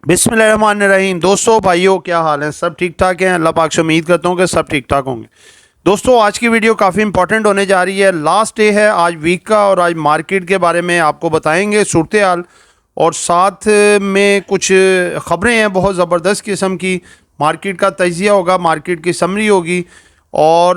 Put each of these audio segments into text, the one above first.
बिस्मिल्लाहिर्रहमानिर्रहीम। दोस्तों भाइयों, क्या हाल है? सब ठीक ठाक हैं? अल्लाह पाक से उम्मीद करता हूँ कि सब ठीक ठाक होंगे। दोस्तों, आज की वीडियो काफ़ी इंपॉर्टेंट होने जा रही है। लास्ट डे है आज वीक का और आज मार्केट के बारे में आपको बताएंगे सूरत हाल, और साथ में कुछ ख़बरें हैं बहुत ज़बरदस्त किस्म की। मार्केट का तजिया होगा, मार्केट की समरी होगी, और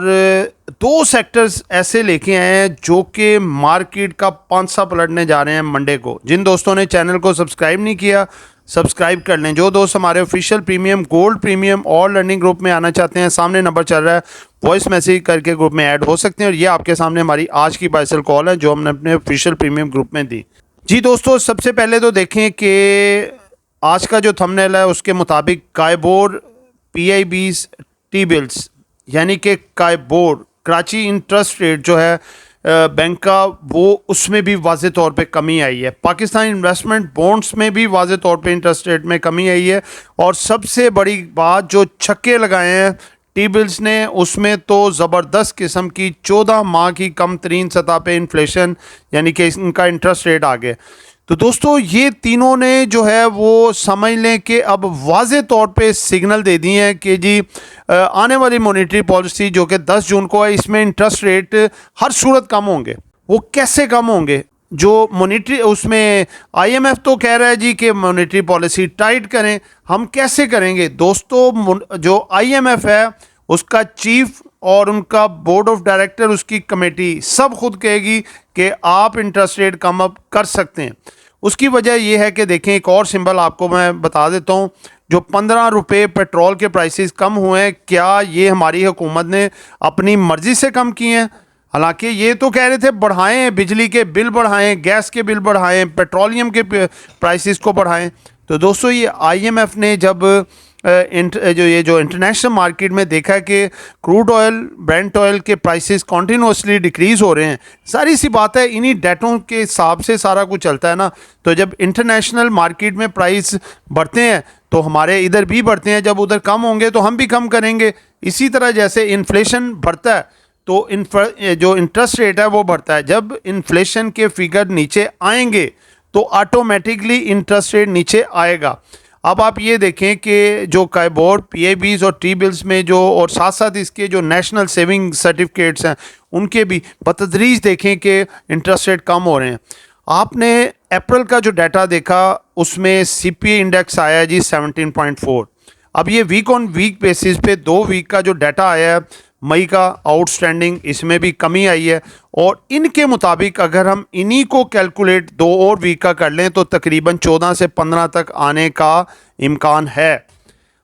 दो सेक्टर्स ऐसे लेके आए हैं जो कि मार्केट का पांसा पलटने जा रहे हैं मंडे को। जिन दोस्तों ने चैनल को सब्सक्राइब नहीं किया, सब्सक्राइब कर लें। जो दोस्त हमारे ऑफिशियल प्रीमियम, गोल्ड प्रीमियम और लर्निंग ग्रुप में आना चाहते हैं, सामने नंबर चल रहा है, वॉइस मैसेज करके ग्रुप में ऐड हो सकते हैं। और ये आपके सामने हमारी आज की बाइसल कॉल है जो हमने अपने ऑफिशियल प्रीमियम ग्रुप में दी। जी दोस्तों, सबसे पहले तो देखें कि आज का जो थंबनेल है उसके मुताबिक कायबोर PIBs टी बिल्स, यानी कि कायबोर कराची इंटरेस्ट रेट जो है बैंक का, वो उसमें भी वाज़े तौर पे कमी आई है। पाकिस्तान इन्वेस्टमेंट बॉन्ड्स में भी वाज़े तौर पे इंटरेस्ट रेट में कमी आई है। और सबसे बड़ी बात, जो छक्के लगाए हैं टी बिल्स ने, उसमें तो ज़बरदस्त किस्म की 14 माह की कम तरीन सतह पे इन्फ्लेशन, यानी कि इनका इंटरेस्ट रेट आ गया। तो दोस्तों, ये तीनों ने जो है वो समझ लें कि अब वाज़े तौर पे सिग्नल दे दिए हैं कि जी आने वाली मॉनेटरी पॉलिसी जो कि 10 जून को है, इसमें इंटरेस्ट रेट हर सूरत कम होंगे। वो कैसे कम होंगे? जो मॉनेटरी, उसमें IMF तो कह रहा है जी कि मॉनेटरी पॉलिसी टाइट करें। हम कैसे करेंगे दोस्तों? जो IMF है उसका चीफ और उनका बोर्ड ऑफ डायरेक्टर, उसकी कमेटी सब खुद कहेगी कि आप इंटरेस्ट रेट कम अप कर सकते हैं। उसकी वजह यह है कि देखें, एक और सिंबल आपको मैं बता देता हूँ। जो 15 रुपये पेट्रोल के प्राइसेस कम हुए हैं, क्या ये हमारी हुकूमत ने अपनी मर्ज़ी से कम किए हैं? हालांकि ये तो कह रहे थे बढ़ाएं, बिजली के बिल बढ़ाएं, गैस के बिल बढ़ाएं, पेट्रोलियम के प्राइसेस को बढ़ाएं। तो दोस्तों, ये IMF ने जब जो इंटरनेशनल मार्केट में देखा कि क्रूड ऑयल, ब्रेंट ऑयल के प्राइसेस कॉन्टीन्यूसली डिक्रीज़ हो रहे हैं, सारी सी बात है, इन्हीं डेटों के हिसाब से सारा कुछ चलता है ना। तो जब इंटरनेशनल मार्केट में प्राइस बढ़ते हैं तो हमारे इधर भी बढ़ते हैं, जब उधर कम होंगे तो हम भी कम करेंगे। इसी तरह जैसे इन्फ्लेशन बढ़ता है तो जो इंटरेस्ट रेट है वो बढ़ता है। जब इन्फ्लेशन के फिगर नीचे आएंगे तो ऑटोमेटिकली इंटरेस्ट रेट नीचे आएगा। अब आप ये देखें कि जो कायबोर, PIBs और टी बिल्स में जो, और साथ साथ इसके जो नेशनल सेविंग सर्टिफिकेट्स हैं, उनके भी बतदरीज देखें कि इंटरेस्ट रेट कम हो रहे हैं। आपने अप्रैल का जो डाटा देखा, उसमें CPI इंडेक्स आया है जी 17.4। अब ये वीक ऑन वीक बेसिस पे 2 वीक का जो डाटा आया है, मई का आउटस्टैंडिंग, इसमें भी कमी आई है। और इनके मुताबिक अगर हम इन्हीं को कैलकुलेट 2 और वीक का कर लें तो तकरीबन 14 से 15 तक आने का इम्कान है।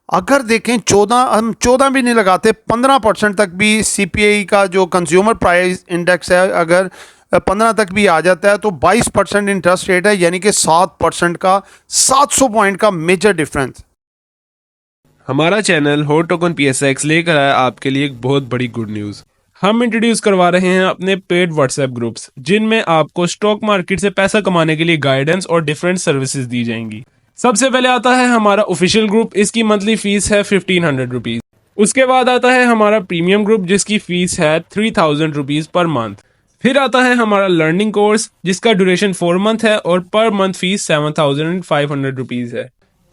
अगर देखें 14, हम 14 भी नहीं लगाते, 15% तक भी CPI का जो कंज्यूमर प्राइस इंडेक्स है, अगर 15 तक भी आ जाता है तो 22% इंटरेस्ट रेट है, यानी कि 7% का, 700 पॉइंट का मेजर डिफरेंस। हमारा चैनल हॉट टोकन PSX लेकर आया आपके लिए एक बहुत बड़ी गुड न्यूज़। हम इंट्रोड्यूस करवा रहे हैं अपने पेड व्हाट्सएप ग्रुप्स, जिनमें आपको स्टॉक मार्केट से पैसा कमाने के लिए गाइडेंस और डिफरेंट सर्विसेज दी जाएंगी। सबसे पहले आता है हमारा ऑफिशियल ग्रुप, इसकी मंथली फीस है 1500 रुपीज़। उसके बाद आता है हमारा प्रीमियम ग्रुप, जिसकी फीस है 3000 रुपीज़ पर मंथ। फिर आता है हमारा लर्निंग कोर्स, जिसका ड्यूरेशन 4 मंथ है और पर मंथ फीस 7500 रुपीज़ है।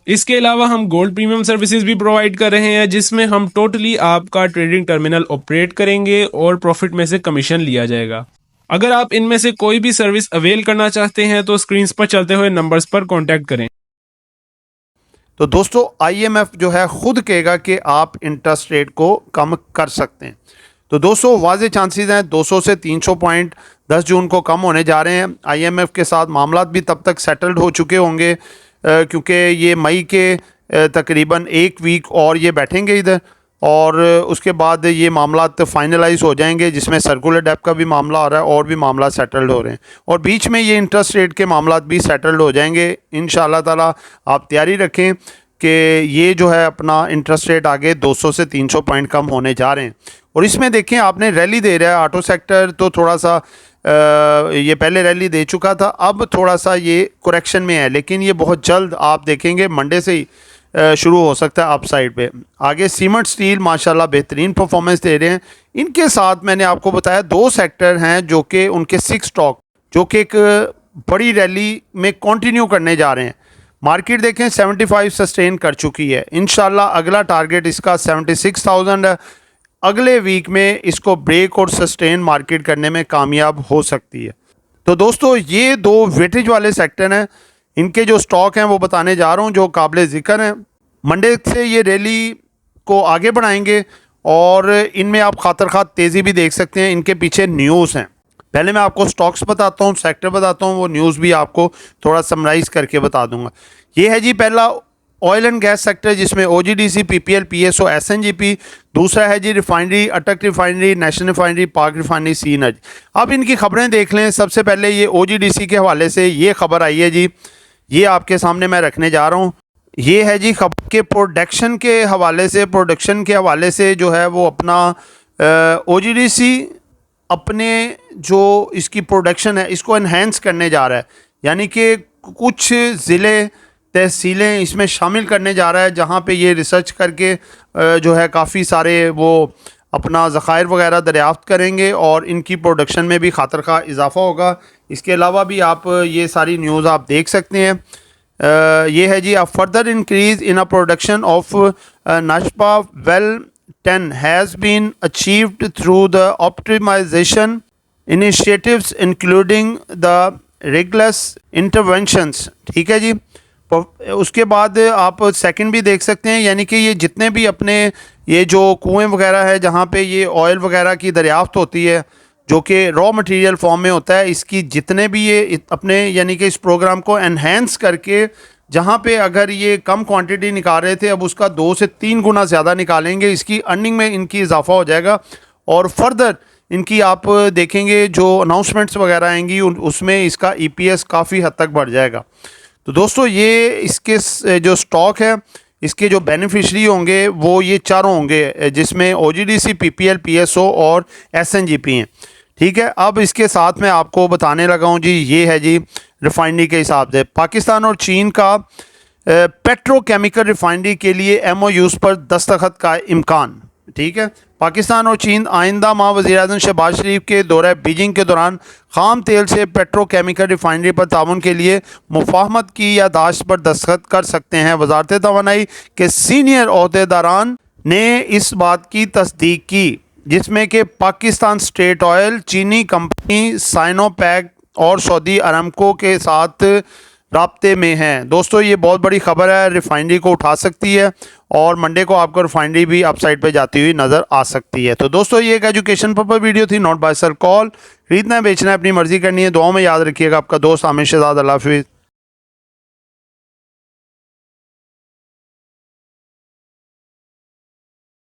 इसके अलावा हम गोल्ड प्रीमियम सर्विसेज भी प्रोवाइड कर रहे हैं, जिसमें हम टोटली आपका ट्रेडिंग टर्मिनल ऑपरेट करेंगे और प्रॉफिट में से कमीशन लिया जाएगा। अगर आप इनमें से कोई भी सर्विस अवेल करना चाहते हैं तो स्क्रीन पर चलते हुए नंबर्स पर कॉन्टैक्ट करें। तो दोस्तों, IMF जो है खुद कहेगा कि आप इंटरेस्ट रेट को कम कर सकते हैं। तो दोस्तों, वाज़े चांसेस हैं 200 से 300 पॉइंट 10 जून को कम होने जा रहे हैं। IMF के साथ मामला भी तब तक सेटल्ड हो चुके होंगे, क्योंकि ये मई के तकरीबन 1 वीक और ये बैठेंगे इधर, और उसके बाद ये मामला फाइनलाइज हो जाएंगे, जिसमें सर्कुलर डेप का भी मामला आ रहा है और भी मामला सेटल्ड हो रहे हैं, और बीच में ये इंटरेस्ट रेट के मामला भी सेटल्ड हो जाएंगे इंशाल्लाह ताला। आप तैयारी रखें कि ये जो है अपना इंटरेस्ट रेट आगे 200 से 300 पॉइंट कम होने जा रहे हैं। और इसमें देखें, आपने रैली दे रहा है ऑटो सेक्टर, तो थोड़ा सा ये पहले रैली दे चुका था, अब थोड़ा सा ये करेक्शन में है, लेकिन ये बहुत जल्द आप देखेंगे मंडे से ही शुरू हो सकता है अपसाइड पे। आगे सीमेंट, स्टील माशाल्लाह बेहतरीन परफॉर्मेंस दे रहे हैं। इनके साथ मैंने आपको बताया 2 सेक्टर हैं जो कि उनके 6 स्टॉक जो कि एक बड़ी रैली में कंटिन्यू करने जा रहे हैं। मार्केट देखें 75 सस्टेन कर चुकी है। इंशाल्लाह अगला टारगेट इसका 76,000 है। अगले वीक में इसको ब्रेक और सस्टेन मार्केट करने में कामयाब हो सकती है। तो दोस्तों ये दो वेटेज वाले सेक्टर हैं, इनके जो स्टॉक हैं वो बताने जा रहा हूँ जो काबिल ज़िक्र हैं। मंडे से ये रैली को आगे बढ़ाएंगे और इनमें आप खातर खात तेज़ी भी देख सकते हैं। इनके पीछे न्यूज़ हैं। पहले मैं आपको स्टॉक्स बताता हूँ, सेक्टर बताता हूँ, वो न्यूज़ भी आपको थोड़ा समराइज़ करके बता दूंगा। ये है जी पहला ऑयल एंड गैस सेक्टर जिसमें OGDC, PPL, PSO, SNGP। दूसरा है जी रिफाइनरी, अटक रिफाइनरी, नेशनल रिफाइनरी, पाक रिफाइनरी, सी एनर्जी। अब इनकी खबरें देख लें। सबसे पहले ये OGDC के हवाले से ये खबर आई है जी, ये आपके सामने मैं रखने जा रहा हूँ। ये है जी खबर के प्रोडक्शन के हवाले से जो है वो अपना OGDC अपने जो इसकी प्रोडक्शन है इसको इन्हेंस करने जा रहा है, यानी कि कुछ ज़िले तहसीलें इसमें शामिल करने जा रहा है जहाँ पे ये रिसर्च करके जो है काफ़ी सारे वो अपना ज़खायर वगैरह दरियाफ़्त करेंगे और इनकी प्रोडक्शन में भी खातर खा इजाफा होगा। इसके अलावा भी आप ये सारी न्यूज़ आप देख सकते हैं। ये है जी, a further increase in a production of नाशपा well 10 has been achieved through the optimization initiatives including the rigorous interventions। ठीक है जी। उसके बाद आप सेकंड भी देख सकते हैं, यानी कि ये जितने भी अपने ये जो कुएं वगैरह है जहाँ पे ये ऑयल वगैरह की दरियाफ्त होती है जो कि रॉ मटेरियल फॉर्म में होता है, इसकी जितने भी ये अपने यानी कि इस प्रोग्राम को एनहेंस करके जहाँ पे अगर ये कम क्वांटिटी निकाल रहे थे अब उसका 2 से 3 गुना ज़्यादा निकालेंगे। इसकी अर्निंग में इनकी इजाफा हो जाएगा और फर्दर इनकी आप देखेंगे जो अनाउंसमेंट्स वगैरह आएंगी उसमें इसका EPS काफ़ी हद तक बढ़ जाएगा। तो दोस्तों ये इसके जो स्टॉक है इसके जो बेनिफिशरी होंगे वो ये चारों होंगे जिसमें OGDC, PPL, PSO और SNGP हैं। ठीक है, अब इसके साथ मैं आपको बताने लगा हूँ जी, ये है जी रिफाइनरी के हिसाब से पाकिस्तान और चीन का पेट्रोकेमिकल रिफाइनरी के लिए MOUs पर दस्तखत का इम्कान। ठीक है, पाकिस्तान और चीन आइंदा माह वज़ीर-ए-आज़म शहबाज शरीफ के दौरे बीजिंग के दौरान खाम तेल से पेट्रोकेमिकल रिफाइनरी पर ताउन के लिए मुफाहमत की यादाश्त पर दस्तखत कर सकते हैं। वज़ारत तवानाई के सीनियर ओहदेदारान ने इस बात की तस्दीक की जिसमें कि पाकिस्तान स्टेट ऑयल, चीनी कंपनी साइनोपैक और सऊदी अरामको के साथ राब्ते में हैं। दोस्तों ये बहुत बड़ी खबर है, रिफाइनरी को उठा सकती है और मंडे को आपको रिफाइनरी भी अपसाइड पे जाती हुई नज़र आ सकती है। तो दोस्तों ये एक एजुकेशन पर्पस वीडियो थी, नॉट बाय सेल कॉल। खरीदना है बेचना है अपनी मर्जी करनी है। दुआओं में याद रखिएगा। आपका दोस्त आमिर शहजाद। अल्लाह हाफिज़।